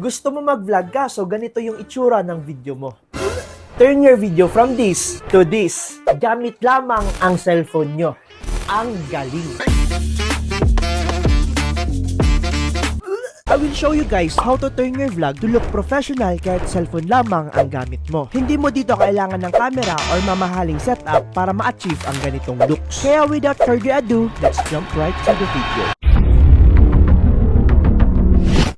Gusto mo mag-vlog ka, so ganito yung itsura ng video mo. Turn your video from this to this. Gamit lamang ang cellphone nyo. Ang galing! I will show you guys how to turn your vlog to look professional kahit cellphone lamang ang gamit mo. Hindi mo dito kailangan ng camera or mamahaling setup para ma-achieve ang ganitong looks. Kaya without further ado, let's jump right to the video.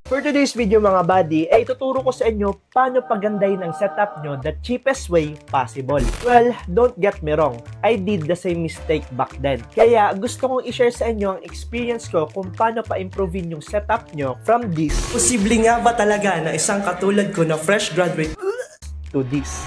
For today's video mga buddy, ay ituturo ko sa inyo paano pagandahin ang setup nyo the cheapest way possible. Well, don't get me wrong, I did the same mistake back then. Kaya gusto kong i-share sa inyo ang experience ko kung paano pa-improvein yung setup nyo from this. Posible nga ba talaga na isang katulad ko na fresh graduate to this?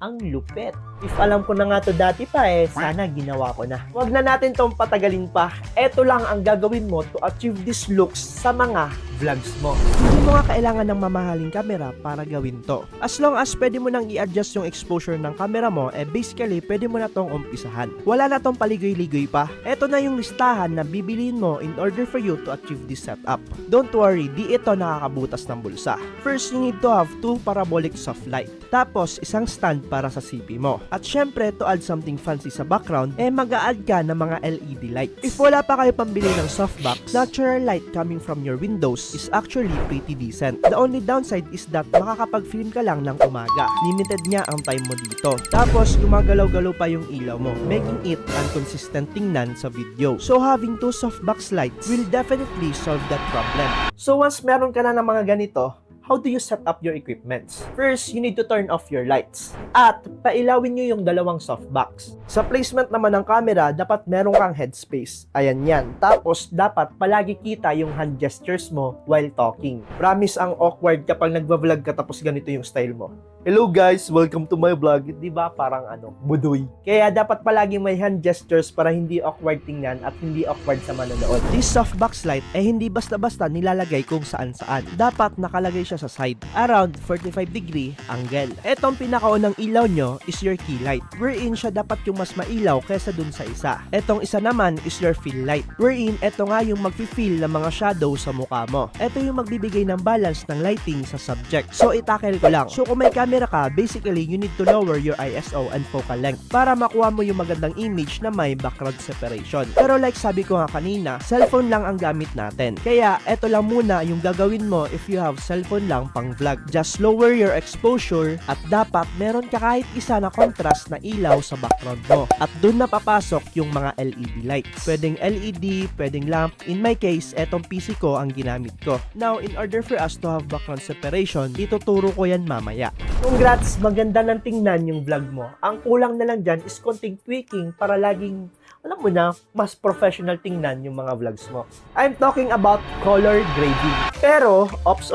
Ang lupet. If alam ko na nga to dati pa sana ginawa ko na. Huwag na natin tong patagalin pa. Ito lang ang gagawin mo to achieve these looks sa mga vlogs mo. Hindi mo nga kailangan ng mamahaling camera para gawin to. As long as pwede mo nang i-adjust yung exposure ng camera mo, basically pwede mo na tong umpisahan. Wala na tong paligoy-ligoy pa. Ito na yung listahan na bibiliin mo in order for you to achieve this setup. Don't worry, di ito nakakabutas ng bulsa. First, you need to have two parabolic soft light. Tapos, isang stand para sa CP mo. At syempre, to add something fancy sa background, mag-a-add ka ng mga LED lights. If wala pa kayo pambili ng softbox, natural light coming from your windows is actually pretty decent. The only downside is that makakapag-film ka lang ng umaga. Limited nga ang time mo dito. Tapos, gumagalaw-galaw pa yung ilaw mo, making it inconsistent tingnan sa video. So, having two softbox lights will definitely solve that problem. So, once meron ka na ng mga ganito, how do you set up your equipments? First, you need to turn off your lights. At pailawin nyo yung dalawang softbox. Sa placement naman ng camera, dapat meron kang headspace. Ayan yan. Tapos, dapat palagi kita yung hand gestures mo while talking. Promise ang awkward kapag nagva-vlog ka tapos ganito yung style mo. Hello guys, welcome to my vlog. Di ba parang budoy? Kaya dapat palagi may hand gestures para hindi awkward tingnan at hindi awkward sa manonood. This softbox light hindi basta-basta nilalagay kung saan-saan. Dapat nakalagay siya sa side, around 45 degree angle. Etong pinakaunang ilaw nyo is your key light, wherein siya dapat yung mas mailaw kaysa dun sa isa. Etong isa naman is your fill light, wherein eto nga yung magfi-fill ng mga shadow sa mukha mo. Eto yung magbibigay ng balance ng lighting sa subject. So itackle ko lang. So kung may camera ka, basically you need to lower your ISO and focal length para makuha mo yung magandang image na may background separation. Pero like sabi ko nga kanina, cellphone lang ang gamit natin. Kaya eto lang muna yung gagawin mo if you have cellphone lang pang vlog. Just lower your exposure at dapat meron ka kahit isa na contrast na ilaw sa background mo. At dun na papasok yung mga LED lights. Pwedeng LED, pwedeng lamp. In my case, etong PC ko ang ginamit ko. Now, in order for us to have background separation, ituturo ko yan mamaya. Congrats! Maganda ng tingnan yung vlog mo. Ang kulang na lang dyan is konting tweaking para laging, alam mo na, mas professional tingnan yung mga vlogs mo. I'm talking about color grading. Pero, ops,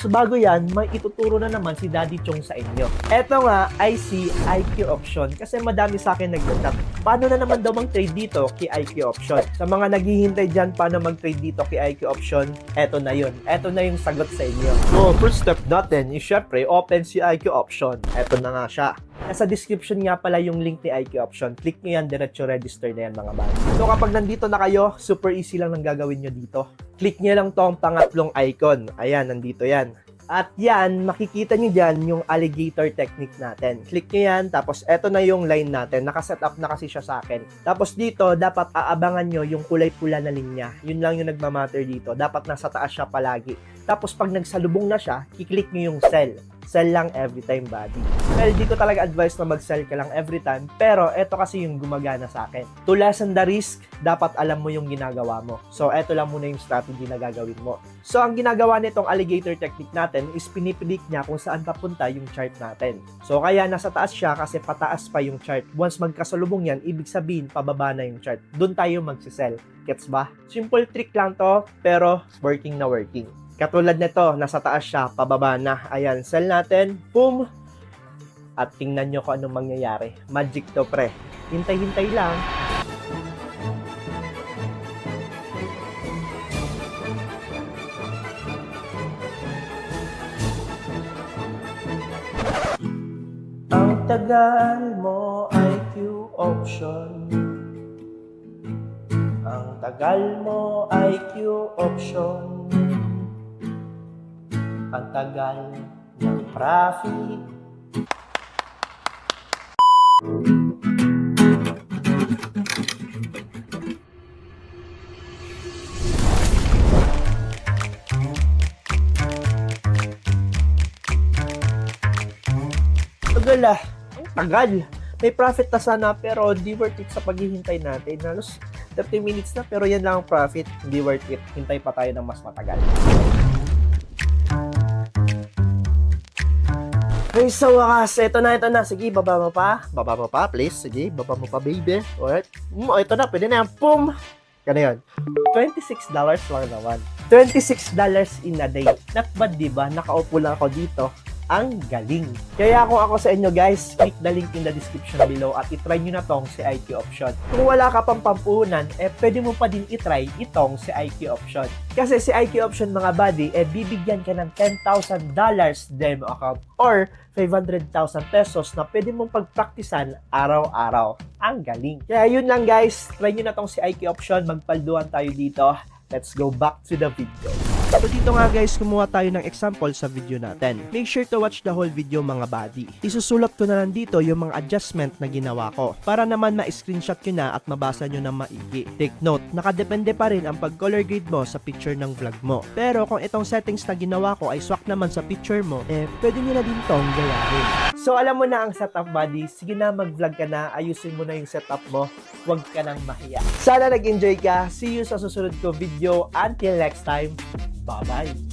bago yan, may ituturo na naman si Daddy Chong sa inyo. Eto nga, IC IQ option. Kasi madami sa akin nag-chat. Paano na naman daw mag-trade dito kay IQ option? Sa mga naghihintay dyan paano mag-trade dito kay IQ option, eto na yun. Eto na yung sagot sa inyo. So, first step natin is syempre, open si IQ option. Eto na nga siya. Nasa description nga pala yung link ni IQ option. Click nyo yan, diretso register na yan mga bad. So kapag nandito na kayo, super easy lang ng gagawin nyo dito. Click nyo lang tong pangatlong icon. Ayan, nandito yan. At yan, makikita nyo dyan yung alligator technique natin. Click nyo yan, tapos eto na yung line natin. Nakaset up na kasi siya sa akin. Tapos dito, dapat aabangan nyo yung kulay-pula na linya. Yun lang yung nagmamatter dito. Dapat nasa taas siya palagi. Tapos pag nagsalubong na siya, kiklik nyo yung cell. Sell lang every time, buddy. Well, di ko talaga advice na mag-sell ka lang every time, pero eto kasi yung gumagana sa akin. To lessen the risk, dapat alam mo yung ginagawa mo. So, eto lang muna yung strategy na gagawin mo. So, ang ginagawa nitong alligator technique natin is pinipredict niya kung saan papunta yung chart natin. So, kaya nasa taas siya kasi pataas pa yung chart. Once magkasalubong yan, ibig sabihin, pababa na yung chart. Doon tayo magsisell. Gets ba? Simple trick lang to, pero working na working. Katulad nito, nasa taas siya, pababa na. Ayan, sell natin. Boom! At tingnan nyo kung anong mangyayari. Magic to, pre. Hintay-hintay lang. Ang tagal mo, IQ option. Ang Ang tagal mo, IQ option. Ang tagal ng traffic. Tagal ah. Ang tagal. May profit na sana pero di worth it sa paghihintay natin. Halos 30 minutes na pero yan lang ang profit. Hindi worth it. Hintay pa tayo ng mas matagal. Okay, sa wakas, ito na. Sige, baba mo pa. Baba mo pa, please. Sige, baba mo pa, baby. Alright. Ito na, pwede na yan. Boom! Gano yun. $26 lang naman. $26 in a day. Not bad, diba? Nakaupo lang ako dito. Ang galing. Kaya kung ako sa inyo guys, click the link in the description below at itry nyo na tong si IQ option. Kung wala ka pang pampuhunan, pwede mo pa din itry itong si IQ option. Kasi si IQ option mga buddy, bibigyan ka ng $10,000 demo account or 500,000 pesos na pwede mong pagpraktisan araw-araw. Ang galing. Kaya yun lang guys, try nyo na tong si IQ option, magpalduan tayo dito. Let's go back to the video. So dito nga guys, kumuha tayo ng example sa video natin. Make sure to watch the whole video mga buddy. Isusulat ko na lang dito yung mga adjustment na ginawa ko para naman ma-screenshot nyo na at mabasa nyo na maigi. Take note, nakadepende pa rin ang pag-color grade mo sa picture ng vlog mo. Pero kung itong settings na ginawa ko ay swak naman sa picture mo, pwede nyo na din tong gayahin. So alam mo na ang setup buddy, sige na mag-vlog ka na, ayusin mo na yung setup mo, huwag ka nang mahiya. Sana nag-enjoy ka, see you sa susunod ko video, until next time, bye-bye!